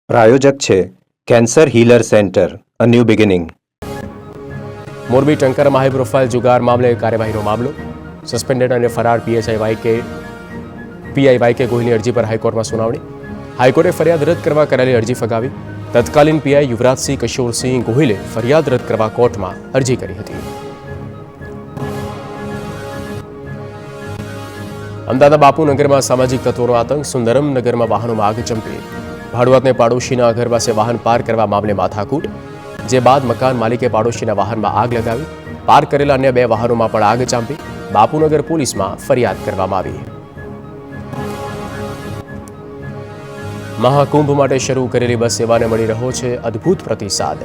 પ્રાયોજક છે cancer healer centre, a new beginning. Morbi ટંકારમાં high profile જુગાર મામલે કાર્યવાહીનો મામલો. સસ્પેન્ડેડ અને ફરાર પીઆઈ વાયકે ગોહિલની અરજી પર હાઈકોર્ટમાં સુનાવણી. હાઈકોર્ટે ફરિયાદ રદ કરવા કરેલી અરજી ફગાવી. તત્કાલીન પીઆઈ યુવરાજસિંહ કિશોરસિંહ ગોહિલે ફરિયાદ રદ કરવા કોર્ટમાં અરજી કરી હતી. અમદાવાદ બાપુનગરમાં સામાજિક તત્વોનો આતંક. સુંદરમ નગરમાં વાહનોમાં આગ ચંપી. ભાડુઆતને પાડોશીના ઘર પાસે વાહન પાર્ક કરવા મામલે માથાકૂટ. જે બાદ મકાન માલિકે પાડોશીના વાહનમાં આગ લગાવી. પાર્ક કરેલા અન્ય 2 વાહનોમાં પણ આગ ચાંપી. બાપુનગર પોલીસમાં ફરિયાદ કરવામાં આવી. મહાકુંભ માટે શરૂ કરેલી બસ સેવાને મળી રહ્યો છે અદ્ભુત પ્રતિસાદ.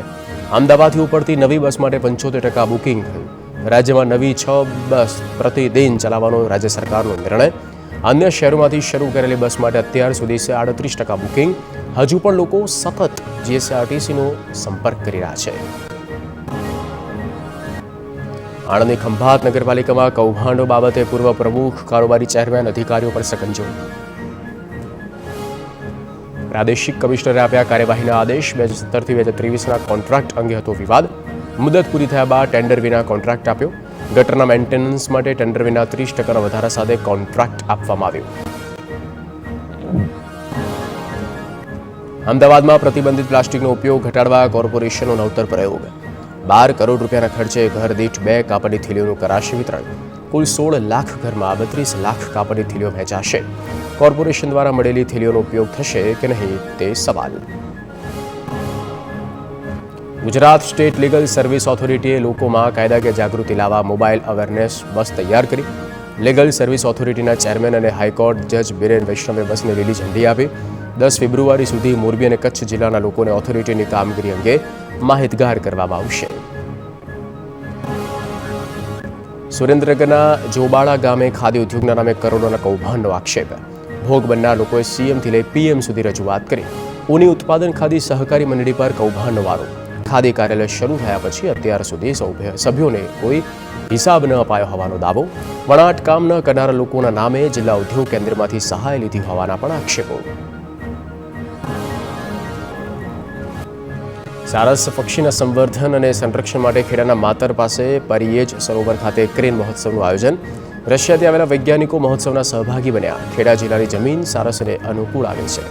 અમદાવાદથી ઉપડતી નવી બસ માટે 75% બુકિંગ થયું. રાજ્યમાં નવી 6 બસ પ્રતિદિન ચલાવવાનો રાજ્ય સરકારનો નિર્ણય. અન્ય શહેરોમાંથી શરૂ કરેલી બસ માટે અત્યાર સુધી 38% બુકિંગ. હજુ પણ લોકો સતત જીએસઆરટીસીનો સંપર્ક કરી રહ્યા છે. આણંદની ખંભાત નગરપાલિકામાં કૌભાંડો બાબતે પૂર્વ પ્રમુખ, કારોબારી ચેરમેન, અધિકારીઓ પર સકંજો. પ્રાદેશિક કમિશનરે આપ્યા કાર્યવાહીના આદેશ. 2017થી 2023ના કોન્ટ્રાક્ટ અંગે હતો વિવાદ. મુદત પૂરી થયા બાદ ટેન્ડર વિના કોન્ટ્રાક્ટ આપ્યો. ગટરના મેન્ટેનન્સ માટે ટેન્ડર વિના 30% વધારા સાથે કોન્ટ્રાક્ટ આપવામાં આવ્યો. અમદાવાદમાં પ્રતિબંધિત પ્લાસ્ટિકનો ઉપયોગ ઘટાડવા કોર્પોરેશનનો નવતર પ્રયોગ. 12 કરોડ રૂપિયાના ખર્ચે ઘર દીઠ 2 કાપડની થેલીઓનું કરાશે વિતરણ. કુલ 16 લાખ ઘરમાં 32 લાખ કાપડની થેલીઓ વહેંચાશે. કોર્પોરેશન દ્વારા મળેલી થેલીઓનો ઉપયોગ થશે કે નહીં તે સવાલ. ગુજરાત સ્ટેટ લીગલ સર્વિસ ઓથોરિટીએ લોકોમાં કાયદાકીય જાગૃતિ લાવવા મોબાઈલ અવેરનેસ બસ તૈયાર કરી. લીગલ સર્વિસ ઓથોરિટીના ચેરમેન અને હાઈકોર્ટ જજ બિરેન વૈષ્ણવે બસને લીલી ઝંડી આપી. 10 ફેબ્રુઆરી સુધી મોરબી અને કચ્છ જિલ્લાના લોકોને ઓથોરિટીની કામગીરી અંગે માહિતગાર કરવામાં આવશે. સુરેન્દ્રનગરના જોબાળા ગામે ખાદી ઉદ્યોગના નામે કરોડોના કૌભાંડનો આક્ષેપ. ભોગ બનનાર લોકોએ સીએમથી લઈ પીએમ સુધી રજૂઆત કરી. ઊની ઉત્પાદન ખાદી સહકારી મંડળી પર કૌભાંડનો આરોપ. ખાદી કાર્યાલય શરૂ થયા પછી અત્યાર સુધી સભ્યોને કોઈ હિસાબ ન અપાયો હોવાનો દાવો. વણાટ કામ ન કરનારા લોકોના નામે જિલ્લા ઉદ્યોગ કેન્દ્રમાંથી સહાય લીધી હોવાના પણ આક્ષેપો. સારસ પક્ષીના સંવર્ધન અને સંરક્ષણ માટે ખેડાના માતર પાસે પરિયેજ સરોવર ખાતે ક્રેન મહોત્સવનું આયોજન. રશિયાથી આવેલા વૈજ્ઞાનિકો મહોત્સવના સહભાગી બન્યા. ખેડા જિલ્લાની જમીન સારસને અનુકૂળ આવે છે.